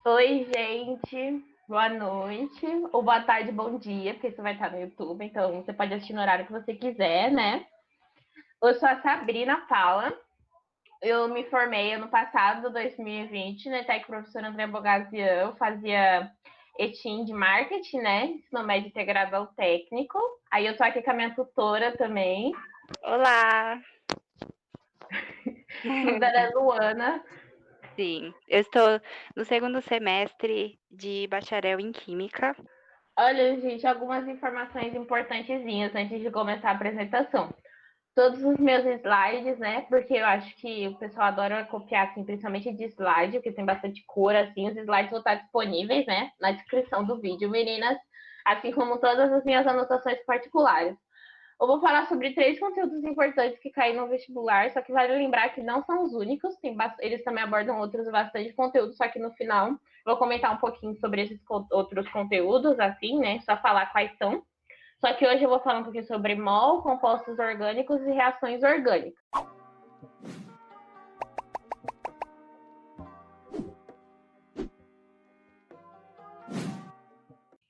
Oi, gente. Boa noite. Ou boa tarde, bom dia, porque você vai estar no YouTube, então você pode assistir no horário que você quiser, né? Eu sou a Sabrina Paula. Eu me formei ano passado, 2020, na ETEC Professora André Bogazian. Eu fazia ETIM de marketing, né? Ensino médio integrado ao técnico. Aí eu tô aqui com a minha tutora também, Olá! o nome dela é Luana. Sim, eu estou no segundo semestre de bacharel em Química. Olha, gente, algumas informações importantezinhas antes de começar a apresentação. Todos os meus slides, né? Porque eu acho que o pessoal adora copiar, assim, principalmente de slide, porque tem bastante cor, assim. Os slides vão estar disponíveis, né? Na descrição do vídeo, meninas. Assim como todas as minhas anotações particulares. Eu vou falar sobre 3 conteúdos importantes que caem no vestibular, só que vale lembrar que não são os únicos, eles também abordam outros bastante conteúdos, só que no final vou comentar um pouquinho sobre esses outros conteúdos, assim, né? Só falar quais são. Só que hoje eu vou falar um pouquinho sobre mol, compostos orgânicos e reações orgânicas.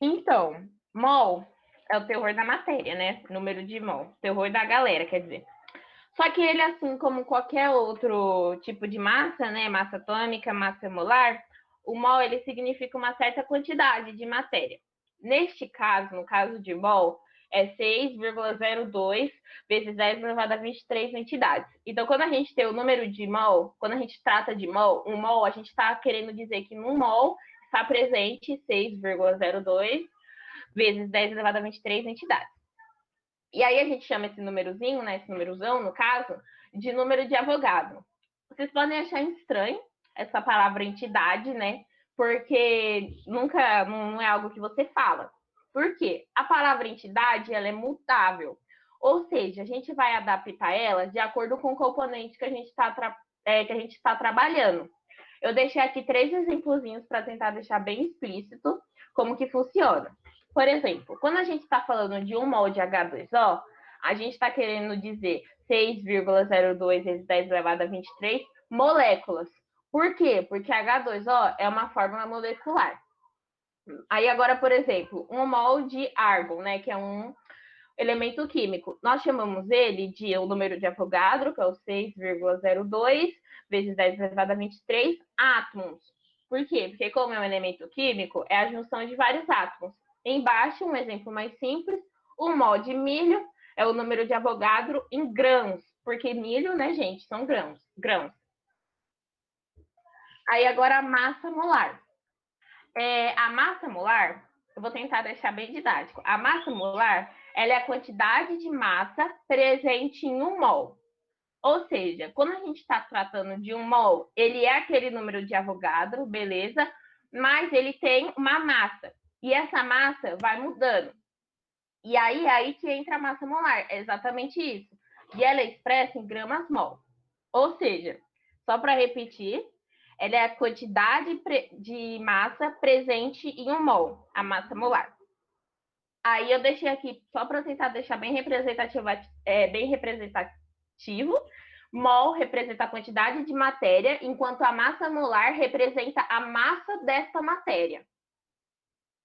Então, mol é o terror da matéria, né? Número de mol. Terror da galera, quer dizer. Só que ele, assim como qualquer outro tipo de massa, né? Massa atômica, massa molar, o mol ele significa uma certa quantidade de matéria. Neste caso, no caso de mol, é 6,02 vezes 10 elevado a 23 entidades. Então, quando a gente tem o número de mol, quando a gente trata de mol, um mol, a gente está querendo dizer que num mol está presente 6,02 vezes 10 elevado a 23 entidades. E aí a gente chama esse númerozinho, né, esse númerozão, no caso, de número de Avogadro. Vocês podem achar estranho essa palavra entidade, né? Porque nunca não é algo que você fala. Por quê? A palavra entidade ela é mutável. Ou seja, a gente vai adaptar ela de acordo com o componente que a gente está trabalhando. Eu deixei aqui 3 exemplozinhos para tentar deixar bem explícito como que funciona. Por exemplo, quando a gente está falando de um mol de H2O, a gente está querendo dizer 6,02 vezes 10 elevado a 23 moléculas. Por quê? Porque H2O é uma fórmula molecular. Aí agora, por exemplo, um mol de argon, né, que é um elemento químico. Nós chamamos ele de o número de Avogadro, que é o 6,02 vezes 10 elevado a 23 átomos. Por quê? Porque como é um elemento químico, é a junção de vários átomos. Embaixo, um exemplo mais simples, o mol de milho é o número de Avogadro em grãos, porque milho, né, gente, são grãos. Aí agora a massa molar. A massa molar, eu vou tentar deixar bem didático. A massa molar, ela é a quantidade de massa presente em um mol. Ou seja, quando a gente está tratando de um mol, ele é aquele número de Avogadro, beleza? Mas ele tem uma massa. E essa massa vai mudando. E aí é aí que entra a massa molar. É exatamente isso. E ela é expressa em gramas mol. Ou seja, só para repetir, ela é a quantidade de massa presente em um mol, a massa molar. Aí eu deixei aqui, só para tentar deixar bem representativo, mol representa a quantidade de matéria, enquanto a massa molar representa a massa desta matéria.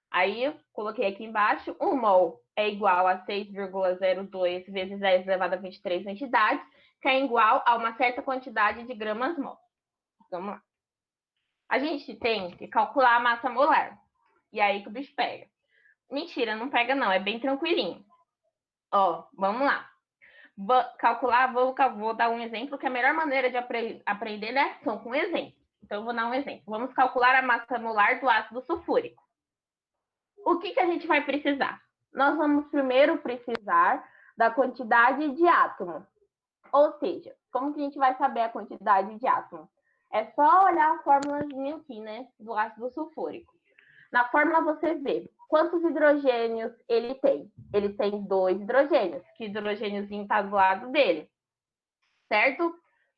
Aí eu coloquei aqui embaixo, um mol é igual a 6,02 vezes 10 elevado a 23 entidades, que é igual a uma certa quantidade de gramas mol. Vamos lá. A gente tem que calcular a massa molar. E aí que o bicho pega. Mentira, não pega não, é bem tranquilinho. Ó, vamos lá. Vou dar um exemplo, que a melhor maneira de aprender, né, são com exemplo. Então, eu vou dar um exemplo. Vamos calcular a massa molar do ácido sulfúrico. O que a gente vai precisar? Nós vamos primeiro precisar da quantidade de átomo. Ou seja, como que a gente vai saber a quantidade de átomo? É só olhar a fórmulazinha aqui, né, do ácido sulfúrico. Na fórmula você vê quantos hidrogênios ele tem. Ele tem 2 hidrogênios, que o hidrogêniozinho está do lado dele, certo?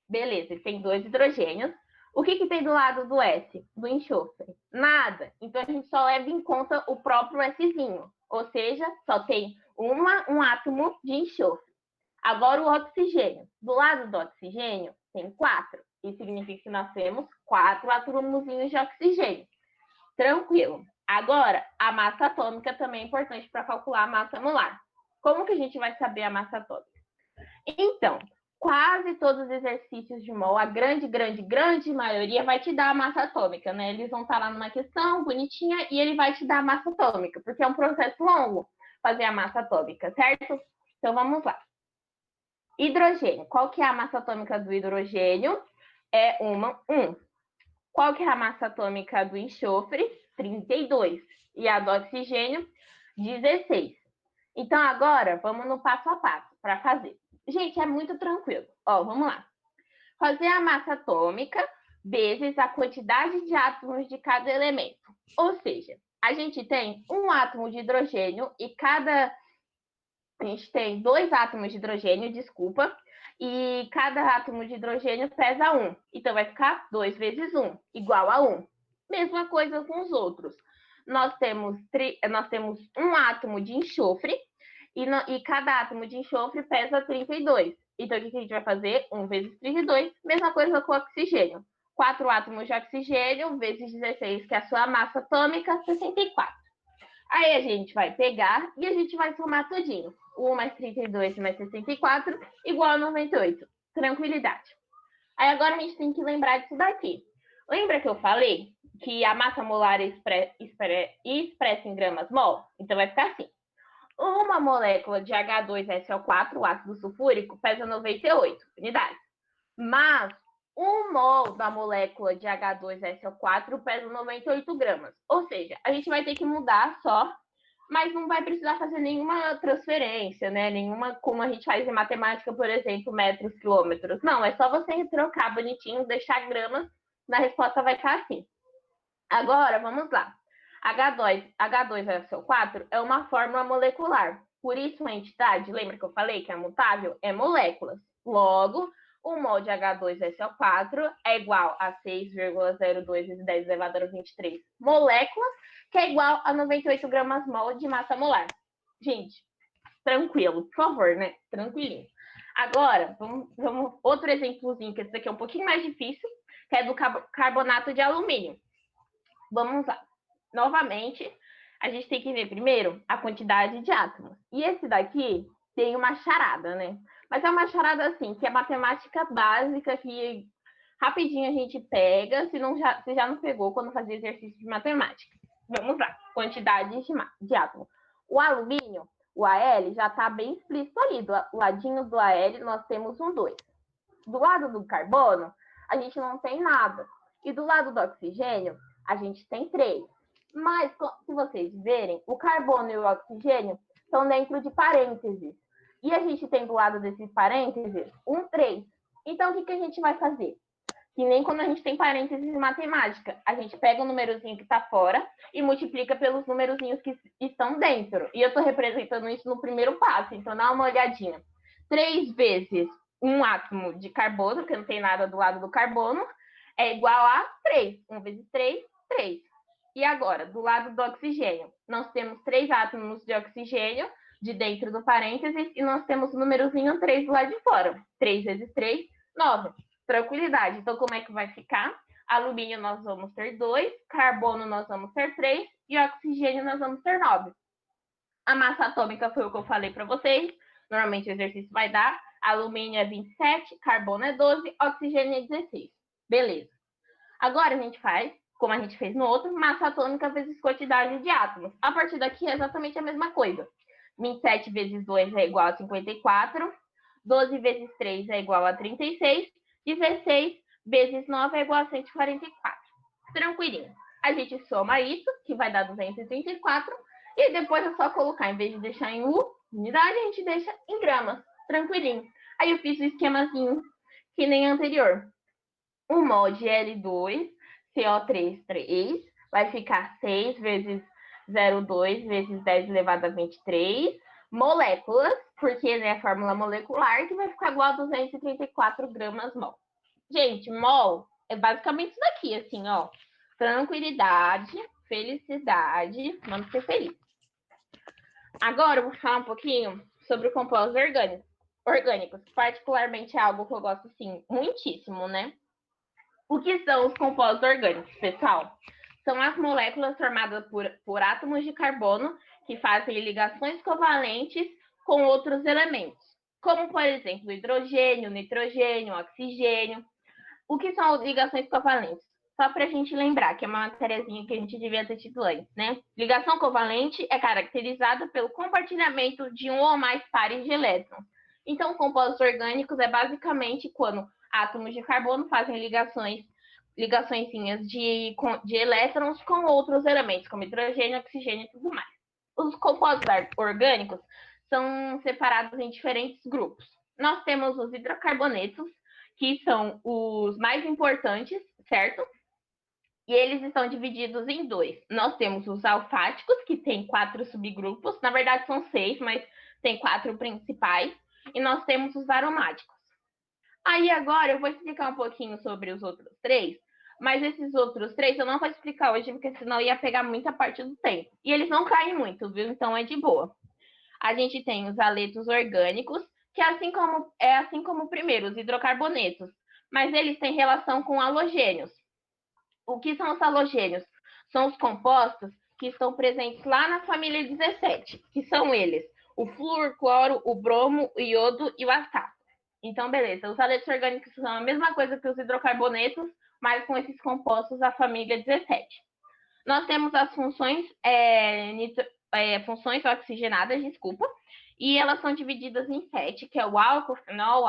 Beleza, ele tem 2 hidrogênios. O que tem do lado do S? Do enxofre? Nada. Então, a gente só leva em conta o próprio Szinho. Ou seja, só tem um átomo de enxofre. Agora, o oxigênio. Do lado do oxigênio, tem 4. Isso significa que nós temos 4 átomozinhos de oxigênio. Tranquilo. Agora, a massa atômica também é importante para calcular a massa molar. Como que a gente vai saber a massa atômica? Então, quase todos os exercícios de mol, a grande maioria vai te dar a massa atômica, né? Eles vão estar lá numa questão bonitinha e ele vai te dar a massa atômica, porque é um processo longo fazer a massa atômica, certo? Então, vamos lá. Hidrogênio. Qual que é a massa atômica do hidrogênio? É 1. Qual que é a massa atômica do enxofre? 32. E a do oxigênio? 16. Então, agora, vamos no passo a passo para fazer. Gente, é muito tranquilo. Ó, vamos lá. Fazer a massa atômica vezes a quantidade de átomos de cada elemento. Ou seja, a gente tem um átomo de hidrogênio e a gente tem 2 átomos de hidrogênio, desculpa, e cada átomo de hidrogênio pesa 1. Então, vai ficar 2 vezes 1, igual a 1. Mesma coisa com os outros. Nós temos um átomo de enxofre e cada átomo de enxofre pesa 32. Então, o que a gente vai fazer? 1 vezes 32, mesma coisa com o oxigênio. 4 átomos de oxigênio vezes 16, que é a sua massa atômica, 64. Aí a gente vai pegar e a gente vai somar tudinho. 1 mais 32 mais 64 igual a 98. Tranquilidade. Aí agora a gente tem que lembrar disso daqui. Lembra que eu falei que a massa molar é expressa em gramas mol? Então vai ficar assim. Uma molécula de H2SO4, o ácido sulfúrico, pesa 98 unidades. Mas 1 mol da molécula de H2SO4 pesa 98 gramas. Ou seja, a gente vai ter que mudar só, mas não vai precisar fazer nenhuma transferência, né? Nenhuma, como a gente faz em matemática, por exemplo, metros, quilômetros. Não, é só você trocar bonitinho, deixar gramas, na resposta vai ficar assim. Agora, vamos lá. H2SO4 é uma fórmula molecular. Por isso, a entidade, lembra que eu falei que é mutável? É moléculas. Logo, o mol de H2SO4 é igual a 6,02 vezes 10 elevado a 23 moléculas, que é igual a 98 gramas mol de massa molar. Gente, tranquilo, por favor, né? Tranquilinho. Agora, vamos outro exemplozinho, que esse daqui é um pouquinho mais difícil, que é do carbonato de alumínio. Vamos lá. Novamente, a gente tem que ver primeiro a quantidade de átomos. E esse daqui tem uma charada, né? Mas é uma charada assim, que é matemática básica, que rapidinho a gente pega, se já não pegou quando fazia exercício de matemática. Vamos lá, quantidade de átomos. O alumínio, o Al, já está bem explícito ali. Do ladinho do Al, nós temos um 2. Do lado do carbono, a gente não tem nada. E do lado do oxigênio, a gente tem 3. Mas, se vocês verem, o carbono e o oxigênio estão dentro de parênteses. E a gente tem do lado desses parênteses um 3. Então, o que a gente vai fazer? Que nem quando a gente tem parênteses em matemática. A gente pega o númerozinho que está fora e multiplica pelos númerozinhos que estão dentro. E eu estou representando isso no primeiro passo. Então, dá uma olhadinha. 3 vezes um átomo de carbono, que não tem nada do lado do carbono, é igual a 3. 1 vezes 3, 3. E agora, do lado do oxigênio, nós temos 3 átomos de oxigênio de dentro do parênteses e nós temos o númerozinho 3 do lado de fora. 3 vezes 3, 9. Tranquilidade. Então, como é que vai ficar? Alumínio nós vamos ter 2, carbono nós vamos ter 3 e oxigênio nós vamos ter 9. A massa atômica foi o que eu falei para vocês. Normalmente o exercício vai dar. Alumínio é 27, carbono é 12, oxigênio é 16. Beleza. Agora a gente faz, como a gente fez no outro, massa atômica vezes quantidade de átomos. A partir daqui é exatamente a mesma coisa. 27 vezes 2 é igual a 54, 12 vezes 3 é igual a 36, 16 vezes 9 é igual a 144. Tranquilinho. A gente soma isso, que vai dar 234, e depois é só colocar, em vez de deixar em unidade, a gente deixa em gramas. Tranquilinho. Aí eu fiz o esquemazinho que nem anterior. 1 mol de L2, CO3, 3, vai ficar 6 vezes 0,2 vezes 10 elevado a 23 moléculas, porque é a fórmula molecular, que vai ficar igual a 234 gramas mol. Gente, mol é basicamente isso daqui, assim, ó. Tranquilidade, felicidade, vamos ser felizes. Agora eu vou falar um pouquinho sobre o compostos orgânicos. Particularmente é algo que eu gosto, assim, muitíssimo, né? O que são os compostos orgânicos, pessoal? são as moléculas formadas por átomos de carbono que fazem ligações covalentes com outros elementos, como, por exemplo, hidrogênio, nitrogênio, oxigênio. O que são ligações covalentes? Só para a gente lembrar, que é uma matériazinha que a gente devia ter tido antes, né? Ligação covalente é caracterizada pelo compartilhamento de um ou mais pares de elétrons. Então, compostos orgânicos é basicamente quando átomos de carbono fazem ligações de elétrons com outros elementos, como hidrogênio, oxigênio e tudo mais. Os compostos orgânicos são separados em diferentes grupos. Nós temos os hidrocarbonetos, que são os mais importantes, certo? E eles estão divididos em dois. Nós temos os alfáticos, que tem 4 subgrupos, na verdade são 6, mas tem 4 principais, e nós temos os aromáticos. Aí agora eu vou explicar um pouquinho sobre os outros 3, mas esses outros 3 eu não vou explicar hoje, porque senão ia pegar muita parte do tempo. E eles não caem muito, viu? Então é de boa. A gente tem os aletos orgânicos, que assim como o primeiro, os hidrocarbonetos, mas eles têm relação com halogênios. O que são os halogênios? São os compostos que estão presentes lá na família 17, que são eles: o flúor, cloro, o bromo, o iodo e o astato. Então, beleza, os aletos orgânicos são a mesma coisa que os hidrocarbonetos, mas com esses compostos da família 17. Nós temos as funções oxigenadas, e elas são divididas em 7, que é o álcool, fenol,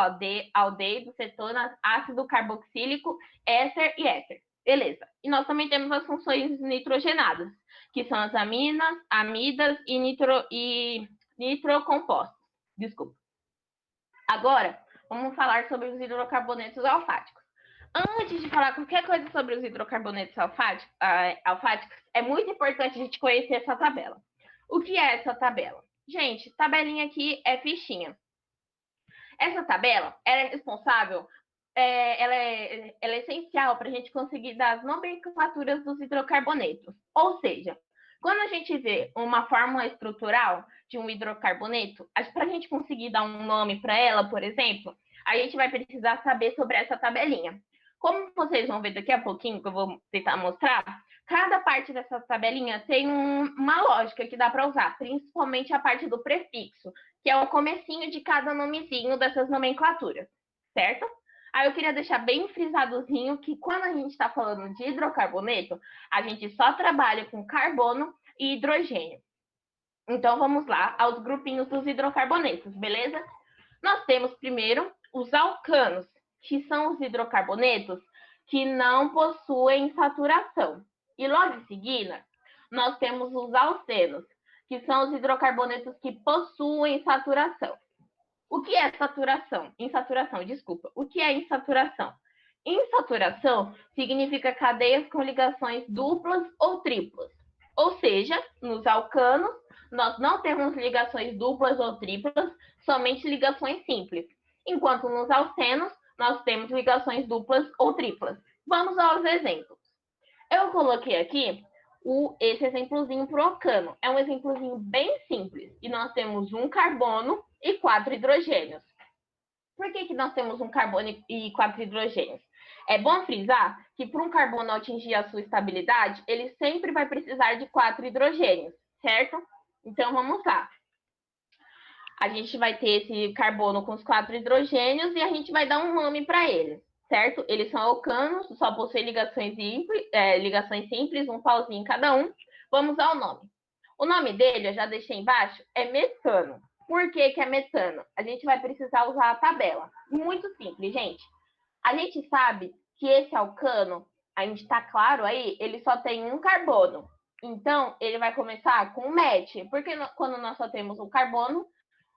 aldeído, cetona, ácido carboxílico, éster e éter. Beleza. E nós também temos as funções nitrogenadas, que são as aminas, amidas e nitrocompostos. Agora, vamos falar sobre os hidrocarbonetos alfáticos. Antes de falar qualquer coisa sobre os hidrocarbonetos alfáticos, é muito importante a gente conhecer essa tabela. O que é essa tabela? Gente, tabelinha aqui é fichinha. Essa tabela é responsável, ela é essencial para a gente conseguir dar as nomenclaturas dos hidrocarbonetos. Ou seja, quando a gente vê uma fórmula estrutural de um hidrocarboneto, para a gente conseguir dar um nome para ela, por exemplo, a gente vai precisar saber sobre essa tabelinha. Como vocês vão ver daqui a pouquinho, que eu vou tentar mostrar, cada parte dessa tabelinha tem uma lógica que dá para usar, principalmente a parte do prefixo, que é o comecinho de cada nomezinho dessas nomenclaturas, certo? Aí eu queria deixar bem frisadozinho que quando a gente está falando de hidrocarboneto, a gente só trabalha com carbono e hidrogênio. Então vamos lá aos grupinhos dos hidrocarbonetos, beleza? Nós temos primeiro os alcanos, que são os hidrocarbonetos que não possuem saturação. E logo em seguida, nós temos os alcenos, que são os hidrocarbonetos que possuem saturação. O que é saturação? O que é insaturação? Insaturação significa cadeias com ligações duplas ou triplas. Ou seja, nos alcanos, nós não temos ligações duplas ou triplas, somente ligações simples. Enquanto nos alcenos, nós temos ligações duplas ou triplas. Vamos aos exemplos. Eu coloquei aqui esse exemplozinho para o alcano. É um exemplozinho bem simples. E nós temos um carbono e 4 hidrogênios. Por que nós temos um carbono e 4 hidrogênios? É bom frisar que para um carbono atingir a sua estabilidade, ele sempre vai precisar de 4 hidrogênios, certo? Então, vamos lá. A gente vai ter esse carbono com os 4 hidrogênios e a gente vai dar um nome para ele, certo? Eles são alcanos, só possuem ligações simples, um pauzinho em cada um. Vamos ao nome. O nome dele, eu já deixei embaixo, é metano. Por que é metano? A gente vai precisar usar a tabela. Muito simples, gente. A gente sabe que esse alcano, a gente tá claro aí, ele só tem um carbono. Então, ele vai começar com met. Porque quando nós só temos um carbono,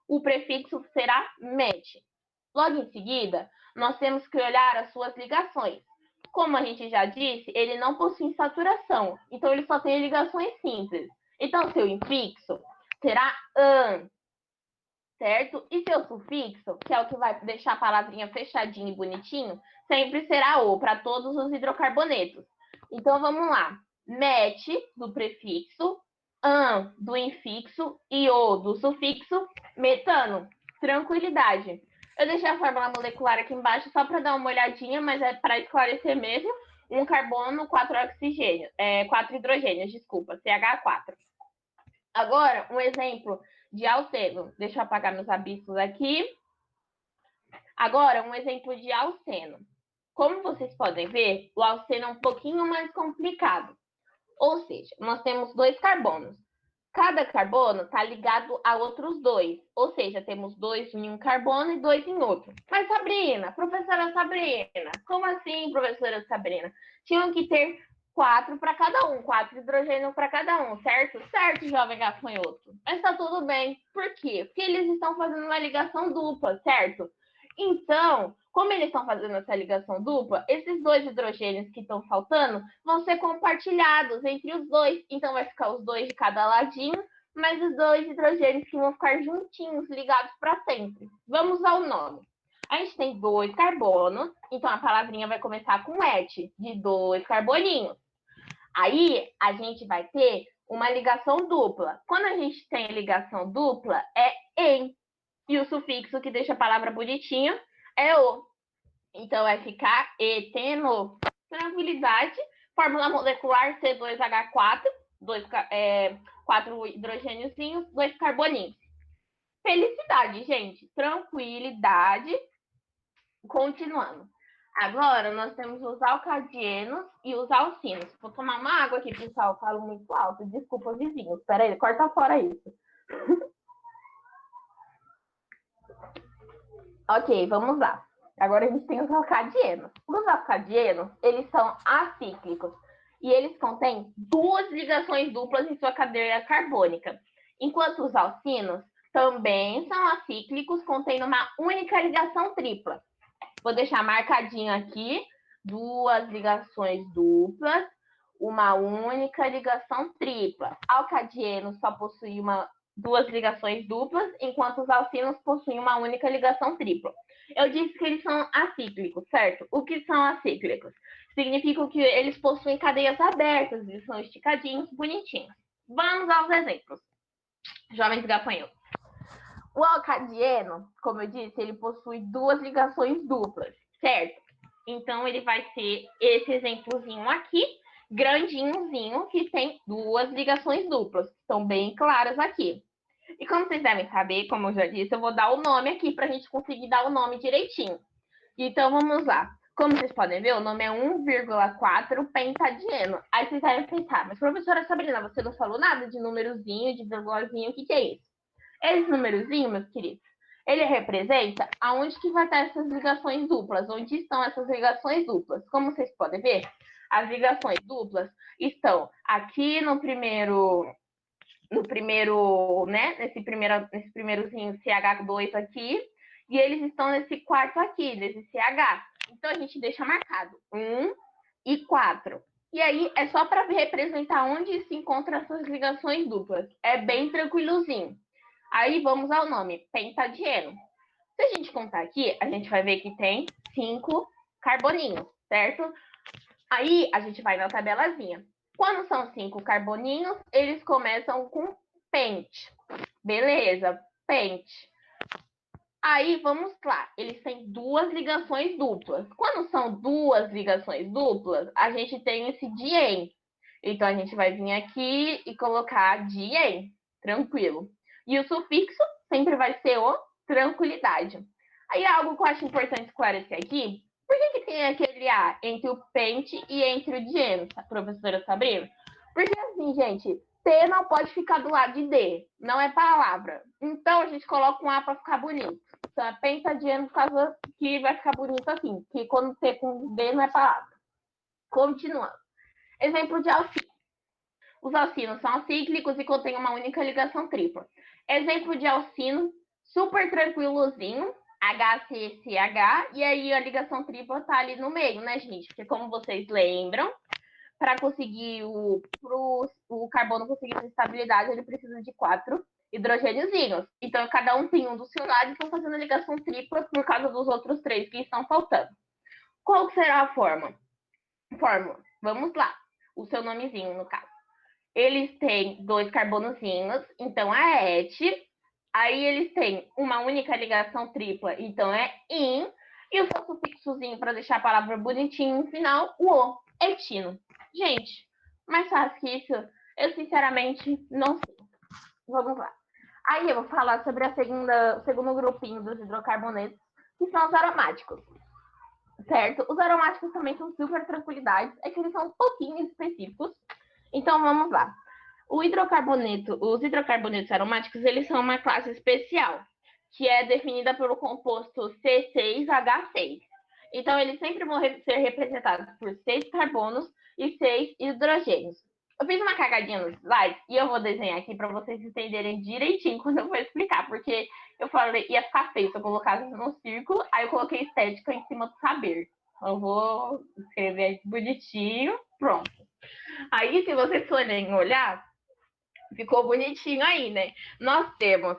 o prefixo será met. Logo em seguida, nós temos que olhar as suas ligações. Como a gente já disse, ele não possui saturação. Então, ele só tem ligações simples. Então, seu infixo será an, certo? E seu sufixo, que é o que vai deixar a palavrinha fechadinho e bonitinho, sempre será o, para todos os hidrocarbonetos. Então, vamos lá. Met, do prefixo, an, do infixo, e o, do sufixo, metano. Tranquilidade. Eu deixei a fórmula molecular aqui embaixo só para dar uma olhadinha, mas é para esclarecer mesmo. Um carbono, 4 hidrogênios, desculpa, CH4. Agora, um exemplo de alceno. Deixa eu apagar meus abissos aqui. Agora, um exemplo de alceno. Como vocês podem ver, o alceno é um pouquinho mais complicado. Ou seja, nós temos 2 carbonos. Cada carbono está ligado a outros 2. Ou seja, temos 2 em um carbono e 2 em outro. Mas, Sabrina, professora Sabrina, como assim, professora Sabrina? Tinham que ter 4 para cada um, 4 hidrogênios para cada um, certo? Certo, jovem gafanhoto. Mas está tudo bem. Por quê? Porque eles estão fazendo uma ligação dupla, certo? Então, como eles estão fazendo essa ligação dupla, esses 2 hidrogênios que estão faltando vão ser compartilhados entre os 2. Então, vai ficar os 2 de cada ladinho, mas os 2 hidrogênios que vão ficar juntinhos, ligados para sempre. Vamos ao nome. A gente tem 2 carbonos, então a palavrinha vai começar com et, de 2 carboninhos. Aí, a gente vai ter uma ligação dupla. Quando a gente tem ligação dupla, é em. E o sufixo que deixa a palavra bonitinha é o. Então, vai ficar eteno. Tranquilidade. Fórmula molecular C2H4, 4 hidrogêniozinhos, 2 carboninhos. Felicidade, gente. Tranquilidade. Continuando. Agora, nós temos os alcadienos e os alcinos. Vou tomar uma água aqui, pessoal. Eu falo muito alto. Desculpa, vizinhos. Espera aí, corta fora isso. Ok, vamos lá. Agora a gente tem os alcadienos. Os alcadienos, eles são acíclicos e eles contêm 2 ligações duplas em sua cadeia carbônica, enquanto os alcinos também são acíclicos, contendo uma única ligação tripla. Vou deixar marcadinho aqui 2 ligações duplas, uma única ligação tripla. Alcadieno só possui 2 ligações duplas, enquanto os alcinos possuem uma única ligação tripla. Eu disse que eles são acíclicos, certo? O que são acíclicos? Significa que eles possuem cadeias abertas, eles são esticadinhos, bonitinhos. Vamos aos exemplos. Jovens gafanhotos. O alcadieno, como eu disse, ele possui 2 ligações duplas, certo? Então, ele vai ser esse exemplozinho aqui, grandinhozinho, que tem 2 ligações duplas. Estão bem claras aqui. E como vocês devem saber, como eu já disse, eu vou dar o nome aqui para a gente conseguir dar o nome direitinho. Então, vamos lá. Como vocês podem ver, o nome é 1,4 pentadieno. Aí vocês devem pensar, mas professora Sabrina, você não falou nada de númerozinho, de vírgulazinho, o que é isso? Esse númerozinho, meus queridos, ele representa aonde que vai estar essas ligações duplas, onde estão essas ligações duplas. Como vocês podem ver, as ligações duplas estão aqui no primeiro, né, nesse primeirozinho CH2 aqui, e eles estão nesse quarto aqui, nesse CH. Então, a gente deixa marcado 1 e 4. E aí, é só para representar onde se encontram essas ligações duplas. É bem tranquilozinho. Aí, vamos ao nome, pentadieno. Se a gente contar aqui, a gente vai ver que tem 5 carboninhos, certo? Aí, a gente vai na tabelazinha. Quando são 5 carboninhos, eles começam com pente. Beleza, pente. Aí, vamos lá, eles têm 2 ligações duplas. Quando são 2 ligações duplas, a gente tem esse dien. Então, a gente vai vir aqui e colocar dien, tranquilo. E o sufixo sempre vai ser o tranquilidade. Aí, algo que eu acho importante esclarecer aqui, por que tem aquele A entre o pente e entre o dien, professora Sabrina? Porque assim, gente, T não pode ficar do lado de D, não é palavra. Então, a gente coloca um A para ficar bonito. Então, é pentadieno por causa que vai ficar bonito assim, que quando T com D não é palavra. Continuando. Exemplo de alcino. Os alcinos são acíclicos e contêm uma única ligação tripla. Exemplo de alcino, super tranquilozinho, HCCH, e aí a ligação tripla tá ali no meio, né, gente? Porque como vocês lembram, para conseguir o carbono conseguir essa estabilidade, ele precisa de 4 hidrogêniozinhos. Então, cada um tem um do seu lado e estão fazendo a ligação tripla por causa dos outros 3 que estão faltando. Qual será a fórmula? Vamos lá. O seu nomezinho, no caso. Eles têm 2 carbonozinhos, então é et. Aí eles têm uma única ligação tripla, então é in. E o seu sufixozinho para deixar a palavra bonitinho no final, o. Etino. Gente, mais fácil que isso, eu sinceramente não sei. Vamos lá. Aí eu vou falar sobre o segundo grupinho dos hidrocarbonetos, que são os aromáticos. Certo? Os aromáticos também são super tranquilidades, é que eles são um pouquinho específicos. Então vamos lá. Os hidrocarbonetos aromáticos, eles são uma classe especial, que é definida pelo composto C6H6. Então, eles sempre vão ser representados por 6 carbonos e 6 hidrogênios. Eu fiz uma cagadinha nos slides e eu vou desenhar aqui para vocês entenderem direitinho quando eu vou explicar, porque eu falei, ia ficar feio se eu colocasse no círculo, aí eu coloquei estética em cima do saber. Eu vou escrever bonitinho, pronto. Aí, se vocês forem olhar, ficou bonitinho aí, né? Nós temos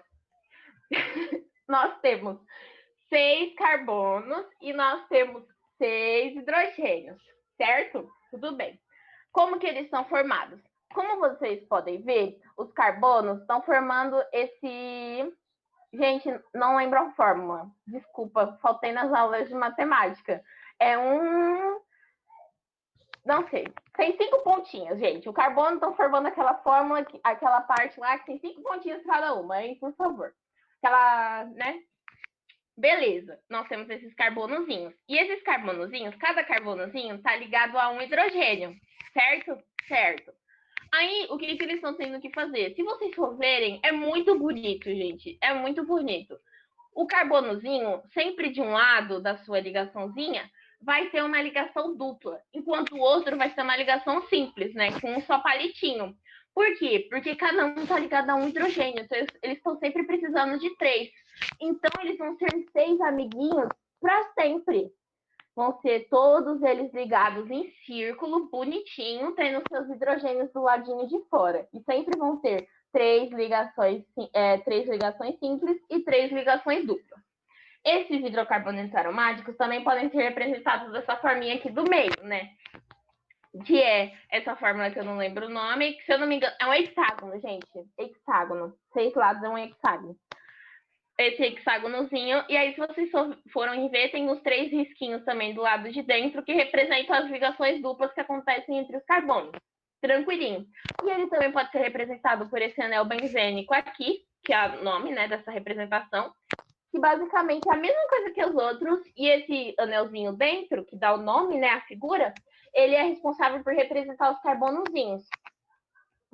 6 carbonos e nós temos 6 hidrogênios, certo? Tudo bem. Como que eles são formados? Como vocês podem ver, os carbonos estão formando esse... Gente, não lembro a fórmula. Desculpa, faltei nas aulas de matemática. É um... Não sei. Tem 5 pontinhos, gente. O carbono está formando aquela fórmula, aquela parte lá que tem 5 pontinhos cada uma, hein? Por favor. Aquela, né? Beleza, nós temos esses carbonozinhos. E esses carbonozinhos, cada carbonozinho está ligado a um hidrogênio, certo? Certo. Aí, o que eles estão tendo que fazer? Se vocês for verem, é muito bonito, gente. É muito bonito. O carbonozinho, sempre de um lado da sua ligaçãozinha, vai ter uma ligação dupla, enquanto o outro vai ser uma ligação simples, né? Com um só palitinho. Por quê? Porque cada um está ligado a um hidrogênio, então eles estão sempre precisando de 3. Então, eles vão ser 6 amiguinhos para sempre. Vão ser todos eles ligados em círculo, bonitinho, tendo seus hidrogênios do ladinho de fora. E sempre vão ter 3 ligações simples e 3 ligações duplas. Esses hidrocarbonetos aromáticos também podem ser representados dessa forminha aqui do meio, né? Que é essa fórmula que eu não lembro o nome, que se eu não me engano, é um hexágono, gente. Hexágono. 6 lados é um hexágono. Esse hexágonozinho, e aí se vocês forem ver, tem os 3 risquinhos também do lado de dentro, que representam as ligações duplas que acontecem entre os carbonos. Tranquilinho. E ele também pode ser representado por esse anel benzênico aqui, que é o nome, né, dessa representação, que basicamente é a mesma coisa que os outros, e esse anelzinho dentro, que dá o nome, né, a figura, ele é responsável por representar os carbonozinhos.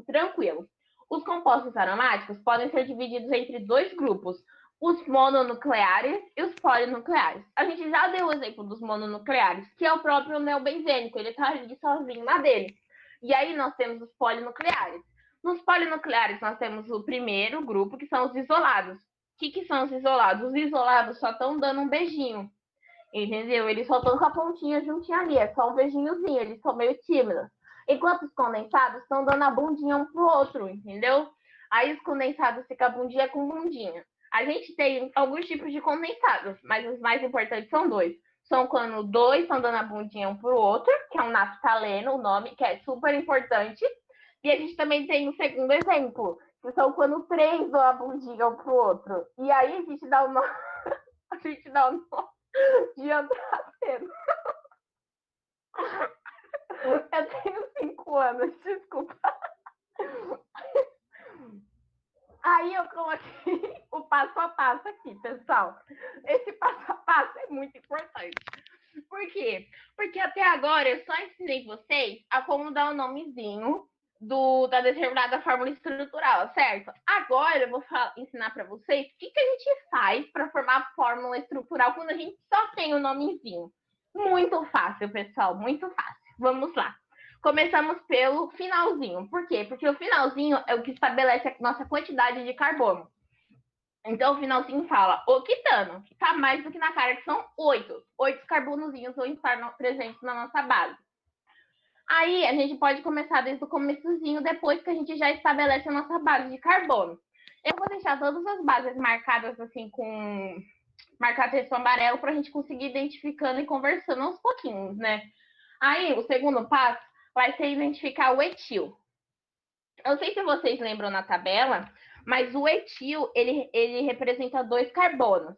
Tranquilo. Os compostos aromáticos podem ser divididos entre 2 grupos, os mononucleares e os polinucleares. A gente já deu o exemplo dos mononucleares, que é o próprio neobenzênico, ele está ali sozinho na dele. E aí nós temos os polinucleares. Nos polinucleares nós temos o primeiro grupo, que são os isolados. O que são os isolados? Os isolados só estão dando um beijinho, entendeu? Eles só estão com a pontinha juntinha ali, é só um beijinhozinho, eles são meio tímidos. Enquanto os condensados estão dando a bundinha um pro outro, entendeu? Aí os condensados ficam bundinha com bundinha. A gente tem alguns tipos de condensados, mas os mais importantes são 2. São quando 2 estão dando a bundinha um pro outro, que é um naftaleno, o nome, que é super importante. E a gente também tem o segundo exemplo, que são quando 3 dão a bundinha um pro outro. E aí a gente dá o nome, a gente dá o nome de antraceno. Eu tenho 5 anos, desculpa. Aí eu coloquei o passo a passo aqui, pessoal. Esse passo a passo é muito importante. Por quê? Porque até agora eu só ensinei vocês a como dar o nomezinho da determinada fórmula estrutural, certo? Agora eu vou ensinar para vocês o que a gente faz para formar a fórmula estrutural quando a gente só tem o nomezinho. Muito fácil, pessoal, muito fácil. Vamos lá. Começamos pelo finalzinho. Por quê? Porque o finalzinho é o que estabelece a nossa quantidade de carbono. Então, o finalzinho fala octano, que está mais do que na cara, que são 8. 8 carbonozinhos vão estar presentes na nossa base. Aí, a gente pode começar desde o começozinho, depois que a gente já estabelece a nossa base de carbono. Eu vou deixar todas as bases marcadas assim com marcar texto amarelo para a gente conseguir identificando e conversando aos pouquinhos, né? Aí, o segundo passo vai ser identificar o etil. Eu não sei se vocês lembram na tabela, mas o etil, ele representa 2 carbonos.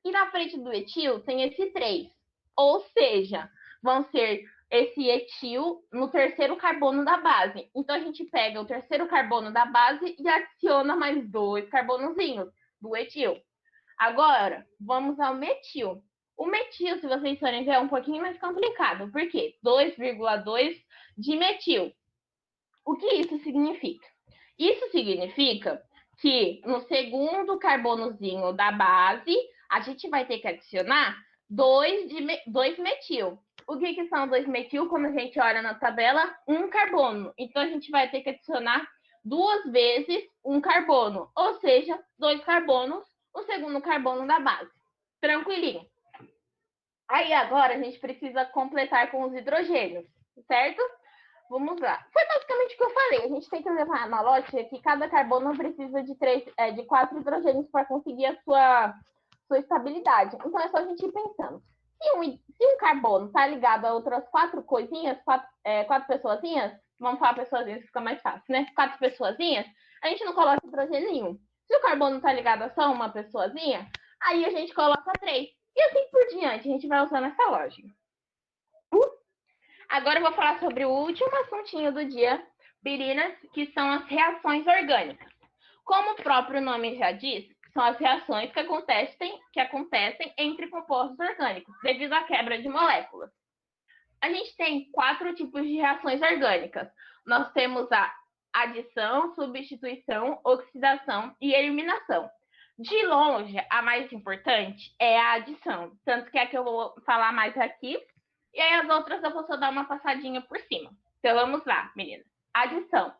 E na frente do etil tem esse 3. Ou seja, vão ser esse etil no terceiro carbono da base. Então, a gente pega o terceiro carbono da base e adiciona mais 2 carbonozinhos do etil. Agora, vamos ao metil. O metil, se vocês forem ver, é um pouquinho mais complicado. Por quê? 2,2 de metil. O que isso significa? Isso significa que no segundo carbonozinho da base, a gente vai ter que adicionar 2 metil. O que são 2 metil? Quando a gente olha na tabela, um carbono. Então, a gente vai ter que adicionar 2 vezes um carbono, ou seja, 2 carbonos, o segundo carbono da base. Tranquilinho. Aí, agora, a gente precisa completar com os hidrogênios, certo? Vamos lá. Foi basicamente o que eu falei. A gente tem que levar na lógica que cada carbono precisa de 4 hidrogênios para conseguir a sua estabilidade. Então, é só a gente ir pensando. Se um carbono está ligado a outras 4 coisinhas, 4 pessoazinhas, vamos falar pessoazinhas que fica mais fácil, né? 4 pessoazinhas, a gente não coloca hidrogênio nenhum. Se o carbono está ligado a só uma pessoazinha, aí a gente coloca 3. E assim por diante, a gente vai usando essa lógica. Agora eu vou falar sobre o último assuntinho do dia, meninas, que são as reações orgânicas. Como o próprio nome já diz, são as reações que acontecem entre compostos orgânicos, devido à quebra de moléculas. A gente tem 4 tipos de reações orgânicas. Nós temos a adição, substituição, oxidação e eliminação. De longe, a mais importante é a adição, tanto que é a que eu vou falar mais aqui, e aí as outras eu vou só dar uma passadinha por cima. Então vamos lá, meninas. Adição.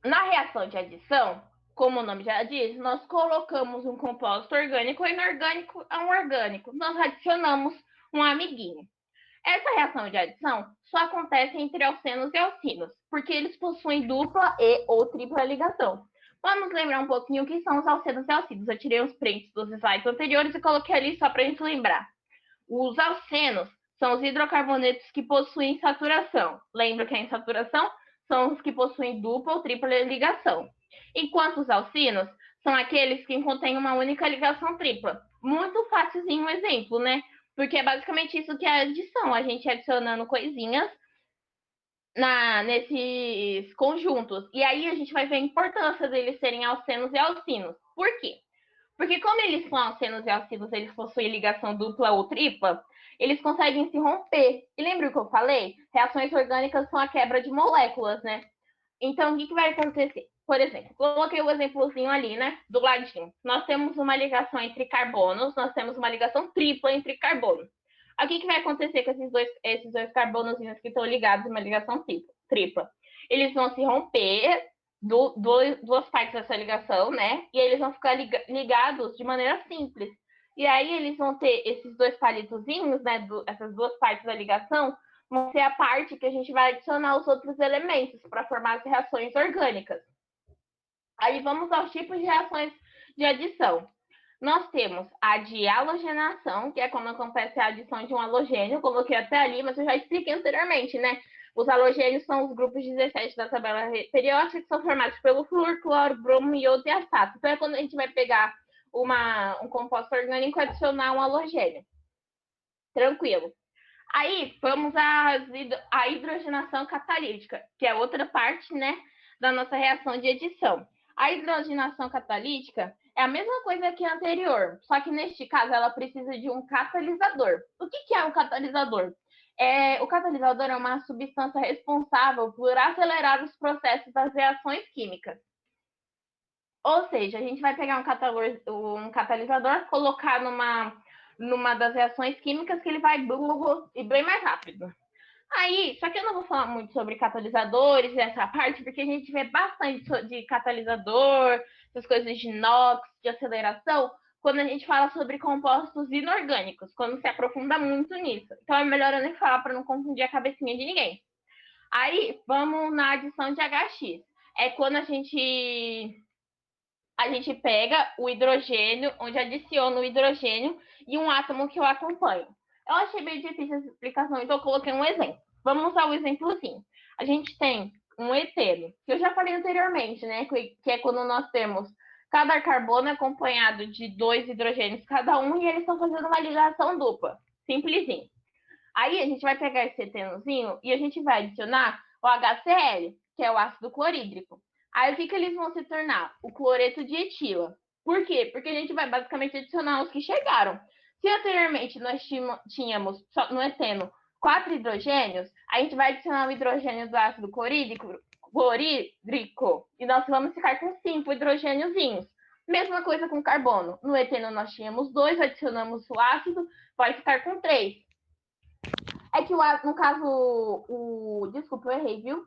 Na reação de adição, como o nome já diz, nós colocamos um composto orgânico inorgânico a um orgânico. Nós adicionamos um amiguinho. Essa reação de adição só acontece entre alcenos e alcinos, porque eles possuem dupla e ou tripla ligação. Vamos lembrar um pouquinho o que são os alcenos e alcinos. Eu tirei os prints dos slides anteriores e coloquei ali só para a gente lembrar. Os alcenos são os hidrocarbonetos que possuem saturação. Lembra que a insaturação são os que possuem dupla ou tripla ligação. Enquanto os alcinos são aqueles que contêm uma única ligação tripla. Muito fácilzinho um exemplo, né? Porque é basicamente isso que é a adição. A gente adicionando coisinhas nesses conjuntos. E aí a gente vai ver a importância deles serem alcenos e alcinos. Por quê? Porque como eles são alcenos e alcinos, eles possuem ligação dupla ou tripla, eles conseguem se romper. E lembra o que eu falei? Reações orgânicas são a quebra de moléculas, né? Então, o que vai acontecer? Por exemplo, coloquei o exemplozinho ali, né? Do ladinho. Nós temos uma ligação entre carbonos, nós temos uma ligação tripla entre carbonos. O que vai acontecer com esses dois carbonozinhos que estão ligados em uma ligação tripla? Eles vão se romper, duas partes dessa ligação, né? E eles vão ficar ligados de maneira simples. E aí eles vão ter esses dois palitozinhos, né? Essas duas partes da ligação, vão ser a parte que a gente vai adicionar os outros elementos para formar as reações orgânicas. Aí vamos aos tipos de reações de adição. Nós temos a de halogenação, que é quando acontece a adição de um halogênio. Eu coloquei até ali, mas eu já expliquei anteriormente, né? Os halogênios são os grupos 17 da tabela periódica, que são formados pelo flúor, cloro, bromo, iodo e astato. Então, é quando a gente vai pegar um composto orgânico e adicionar um halogênio. Tranquilo. Aí, vamos à hidrogenação catalítica, que é outra parte, né, da nossa reação de adição. A hidrogenação catalítica é a mesma coisa que a anterior, só que neste caso ela precisa de um catalisador. O que é um catalisador? O catalisador é uma substância responsável por acelerar os processos das reações químicas. Ou seja, a gente vai pegar um catalisador, colocar numa das reações químicas que ele vai e bem mais rápido. Aí, só que eu não vou falar muito sobre catalisadores e essa parte, porque a gente vê bastante de catalisador, essas coisas de inox, de aceleração, quando a gente fala sobre compostos inorgânicos, quando se aprofunda muito nisso. Então é melhor eu nem falar para não confundir a cabecinha de ninguém. Aí, vamos na adição de HX. É quando a gente pega o hidrogênio, onde adiciona o hidrogênio e um átomo que eu acompanho. Eu achei bem difícil essa explicação, então eu coloquei um exemplo. Vamos usar o exemplozinho. A gente tem um eteno, que eu já falei anteriormente, né? Que é quando nós temos cada carbono acompanhado de 2 hidrogênios cada um e eles estão fazendo uma ligação dupla. Simplesinho. Aí a gente vai pegar esse etenozinho e a gente vai adicionar o HCl, que é o ácido clorídrico. Aí o que eles vão se tornar? O cloreto de etila. Por quê? Porque a gente vai basicamente adicionar os que chegaram. Se anteriormente nós tínhamos no eteno 4 hidrogênios, a gente vai adicionar o hidrogênio do ácido clorídrico e nós vamos ficar com 5 hidrogêniozinhos. Mesma coisa com carbono. No eteno nós tínhamos 2, adicionamos o ácido, vai ficar com 3. É que no caso, desculpa, eu errei, viu?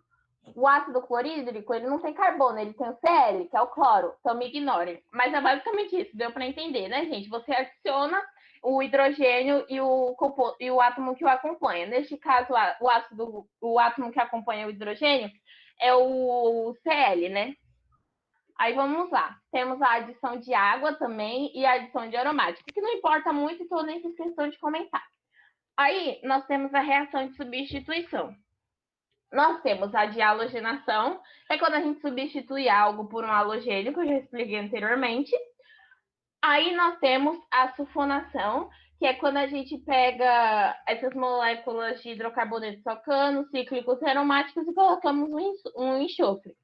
O ácido clorídrico, ele não tem carbono, ele tem o Cl, que é o cloro, então me ignorem. Mas é basicamente isso, deu para entender, né, gente? Você adiciona o hidrogênio e o átomo que o acompanha. Neste caso, o átomo que acompanha o hidrogênio é o Cl, né? Aí vamos lá. Temos a adição de água também e a adição de aromática, que não importa muito, então nem fiz questão de comentar. Aí nós temos a reação de substituição. Nós temos a de halogenação, que é quando a gente substitui algo por um halogênio, que eu já expliquei anteriormente. Aí nós temos a sulfonação, que é quando a gente pega essas moléculas de hidrocarbonetos alcanos, cíclicos e aromáticos e colocamos um enxofre.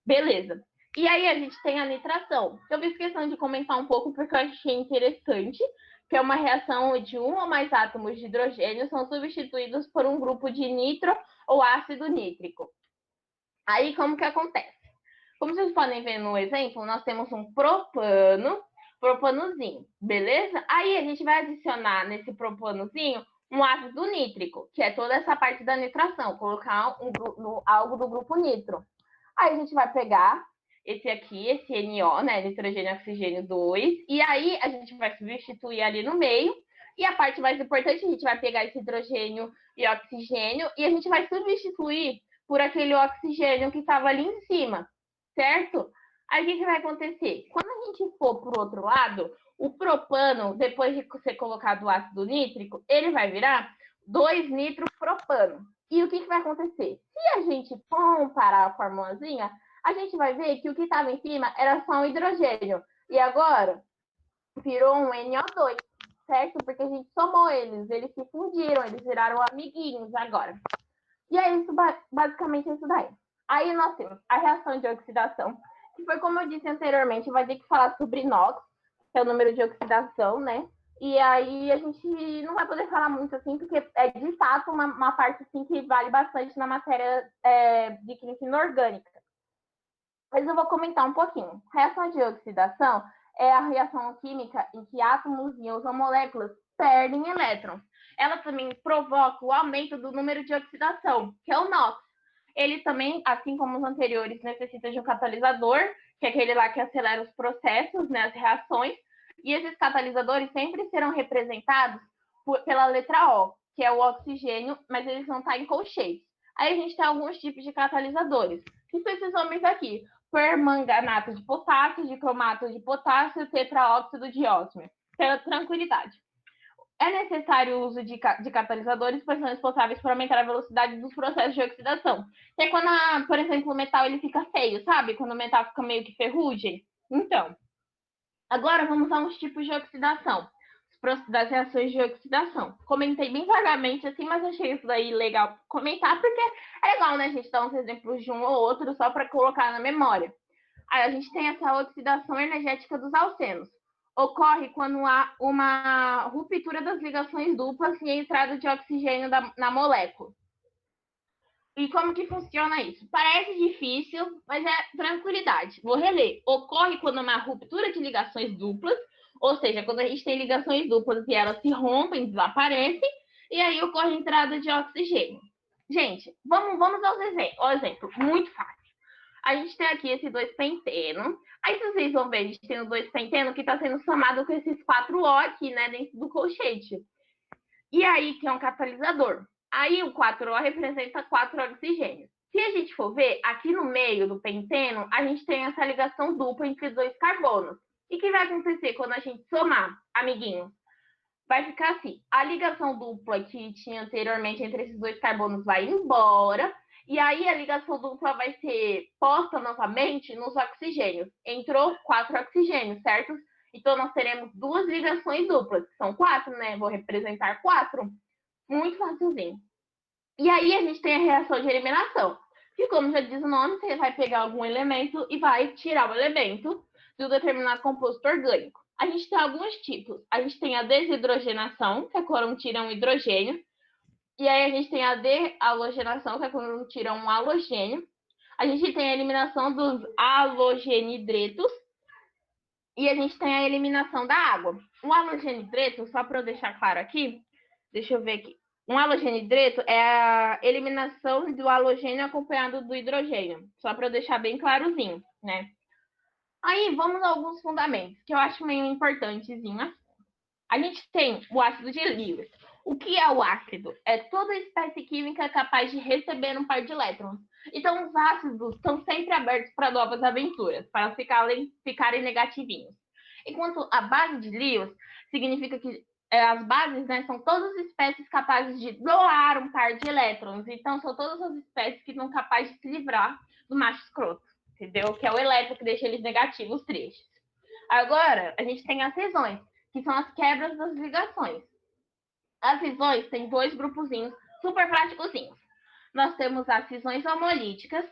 Beleza. E aí a gente tem a nitração. Eu fiz questão de comentar um pouco porque eu achei interessante, que é uma reação onde um ou mais átomos de hidrogênio são substituídos por um grupo de nitro ou ácido nítrico. Aí como que acontece? Como vocês podem ver no exemplo, nós temos um propanozinho, beleza? Aí a gente vai adicionar nesse propanozinho um ácido nítrico, que é toda essa parte da nitração, colocar algo do grupo nitro. Aí a gente vai pegar esse aqui, esse NO, né, nitrogênio oxigênio 2, e aí a gente vai substituir ali no meio, e a parte mais importante, a gente vai pegar esse hidrogênio e oxigênio, e a gente vai substituir por aquele oxigênio que estava ali em cima, certo? Aí o que vai acontecer? Quando a gente for para o outro lado, o propano, depois de ser colocado o ácido nítrico, ele vai virar 2-nitropropano. E o que vai acontecer? Se a gente comparar a formulazinha, a gente vai ver que o que estava em cima era só um hidrogênio. E agora virou um NO2, certo? Porque a gente somou eles se fundiram, eles viraram amiguinhos agora. E é isso, basicamente isso daí. Aí nós temos a reação de oxidação, que foi como eu disse anteriormente, vai ter que falar sobre NOx, que é o número de oxidação, né? E aí a gente não vai poder falar muito assim, porque é de fato uma parte assim que vale bastante na matéria de química inorgânica. Mas eu vou comentar um pouquinho. Reação de oxidação é a reação química em que átomos, íons ou moléculas perdem elétrons. Ela também provoca o aumento do número de oxidação, que é o NOx. Ele também, assim como os anteriores, necessita de um catalisador, que é aquele lá que acelera os processos, né, as reações, e esses catalisadores sempre serão representados pela letra O, que é o oxigênio, mas eles vão estar em colchetes. Aí a gente tem alguns tipos de catalisadores, que são esses homens aqui: permanganato de potássio, dicromato de potássio, tetraóxido de ósmio. Pela tranquilidade. É necessário o uso de catalisadores, pois são responsáveis por aumentar a velocidade dos processos de oxidação. Que é quando, por exemplo, o metal ele fica feio, sabe? Quando o metal fica meio que ferrugem. Então, agora vamos a uns tipos de oxidação. Das reações de oxidação. Comentei bem vagamente assim, mas achei isso daí legal comentar, porque é legal, né, a gente dar uns exemplos de um ou outro só para colocar na memória. Aí a gente tem essa oxidação energética dos alcenos. Ocorre quando há uma ruptura das ligações duplas e a entrada de oxigênio na molécula. E como que funciona isso? Parece difícil, mas é tranquilidade. Vou reler. Ocorre quando há uma ruptura de ligações duplas, ou seja, quando a gente tem ligações duplas e elas se rompem, desaparecem, e aí ocorre a entrada de oxigênio. Gente, vamos aos exemplos. Muito fácil. A gente tem aqui esse 2-penteno. Aí vocês vão ver, a gente tem o 2-penteno que está sendo somado com esses 4O aqui, né, dentro do colchete. E aí, que é um catalisador. Aí o 4O representa 4 oxigênios. Se a gente for ver, aqui no meio do penteno, a gente tem essa ligação dupla entre 2 carbonos. E o que vai acontecer quando a gente somar, amiguinhos? Vai ficar assim, a ligação dupla que tinha anteriormente entre esses 2 carbonos vai embora, e aí a ligação dupla vai ser posta novamente nos oxigênios. Entrou 4 oxigênios, certo? Então nós teremos 2 ligações duplas, que são 4, né? Vou representar 4. Muito facilzinho. E aí a gente tem a reação de eliminação, que como já diz o nome, você vai pegar algum elemento e vai tirar o elemento de um determinado composto orgânico. A gente tem alguns tipos. A gente tem a desidrogenação, que é quando tira um hidrogênio. E aí a gente tem a dehalogenação, que é quando tira um halogênio. A gente tem a eliminação dos halogenidretos. E a gente tem a eliminação da água. O halogenidreto, só para eu deixar claro aqui, deixa eu ver aqui. Um halogenidreto é a eliminação do halogênio acompanhado do hidrogênio. Só para eu deixar bem clarozinho, né? Aí vamos a alguns fundamentos que eu acho meio importantezinho. A gente tem o ácido de Lewis. O que é o ácido? É toda espécie química capaz de receber um par de elétrons. Então, os ácidos estão sempre abertos para novas aventuras, para ficarem negativinhos. Enquanto a base de Lewis significa que as bases, né, são todas as espécies capazes de doar um par de elétrons. Então, são todas as espécies que são capazes de se livrar do macho escroto, entendeu? Que é o elétron que deixa eles negativos, tristes. Agora, a gente tem as cisões, que são as quebras das ligações. As cisões têm dois grupozinhos super práticozinhos. Nós temos as cisões homolíticas,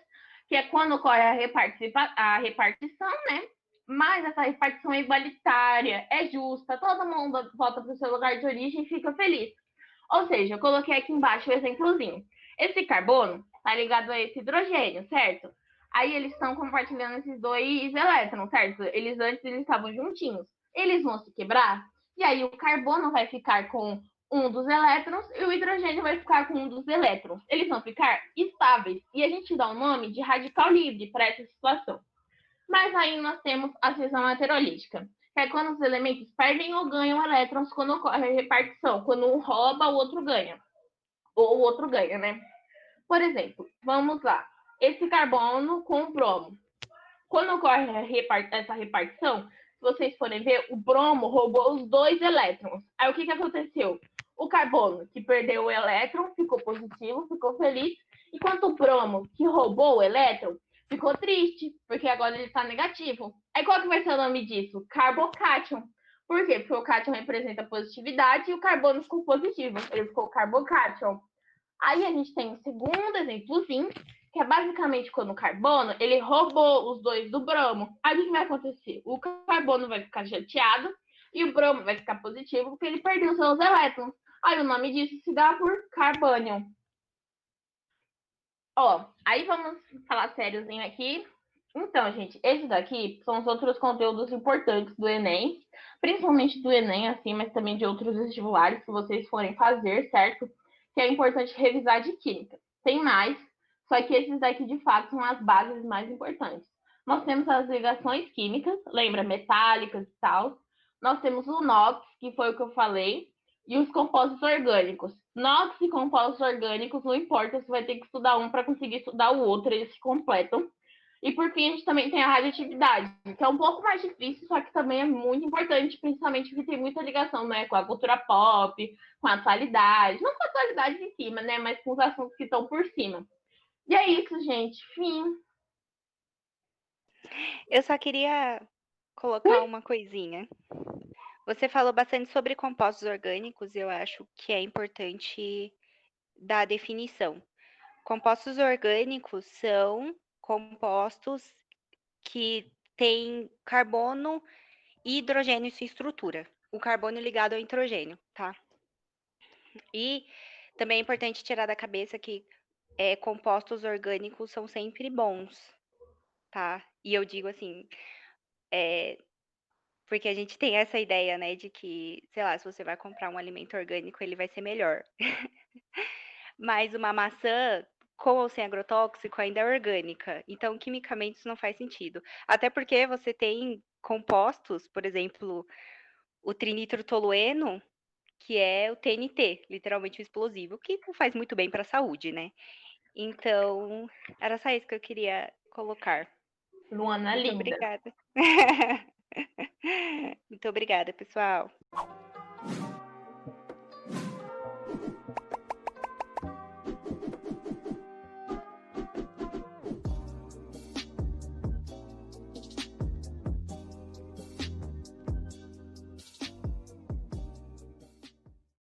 que é quando ocorre a repartição, né? Mas essa repartição é igualitária, é justa, todo mundo volta para o seu lugar de origem e fica feliz. Ou seja, eu coloquei aqui embaixo o exemplozinho. Esse carbono está ligado a esse hidrogênio, certo? Aí eles estão compartilhando esses dois elétrons, certo? Eles estavam juntinhos. Eles vão se quebrar, e aí o carbono vai ficar com um dos elétrons e o hidrogênio vai ficar com um dos elétrons. Eles vão ficar estáveis. E a gente dá o nome de radical livre para essa situação. Mas aí nós temos a cisão heterolítica, que é quando os elementos perdem ou ganham elétrons quando ocorre a repartição. Quando um rouba, o outro ganha. Ou o outro ganha, né? Por exemplo, vamos lá. Esse carbono com o bromo. Quando ocorre essa repartição, se vocês forem ver, o bromo roubou os dois elétrons. Aí o que aconteceu? O carbono, que perdeu o elétron, ficou positivo, ficou feliz, enquanto o bromo, que roubou o elétron, ficou triste, porque agora ele está negativo. Aí qual que vai ser o nome disso? Carbocátion. Por quê? Porque o cátion representa positividade e o carbono ficou positivo. Ele ficou carbocátion. Aí a gente tem o segundo exemplozinho, que é basicamente quando o carbono, ele roubou os dois do bromo. Aí o que vai acontecer? O carbono vai ficar chateado e o bromo vai ficar positivo porque ele perdeu seus elétrons. Aí o nome disso se dá por carbônio. Ó, aí vamos falar sériozinho aqui. Então, gente, esses daqui são os outros conteúdos importantes do Enem, principalmente do Enem, assim, mas também de outros vestibulares que vocês forem fazer, certo? Que é importante revisar de química. Tem mais, só que esses daqui, de fato, são as bases mais importantes. Nós temos as ligações químicas, lembra, metálicas e tal. Nós temos o NOx, que foi o que eu falei, e os compostos orgânicos. NOx e compostos orgânicos, não importa, você vai ter que estudar um para conseguir estudar o outro, eles se completam. E por fim, a gente também tem a radioatividade, que é um pouco mais difícil, só que também é muito importante, principalmente porque tem muita ligação, né, com a cultura pop, com a atualidade, não com a atualidade em cima, né, mas com os assuntos que estão por cima. E é isso, gente. Fim. Eu só queria colocar uma coisinha. Você falou bastante sobre compostos orgânicos, e eu acho que é importante dar a definição. Compostos orgânicos são compostos que têm carbono e hidrogênio em sua estrutura. O carbono ligado ao hidrogênio, tá? E também é importante tirar da cabeça que compostos orgânicos são sempre bons, tá? E eu digo assim, porque a gente tem essa ideia, né, de que, sei lá, se você vai comprar um alimento orgânico, ele vai ser melhor. Mas uma maçã, com ou sem agrotóxico, ainda é orgânica. Então, quimicamente, isso não faz sentido. Até porque você tem compostos, por exemplo, o trinitrotolueno, que é o TNT, literalmente o explosivo, que não faz muito bem para a saúde, né? Então, era só isso que eu queria colocar. Luana Muito linda. obrigada. Muito obrigada, pessoal.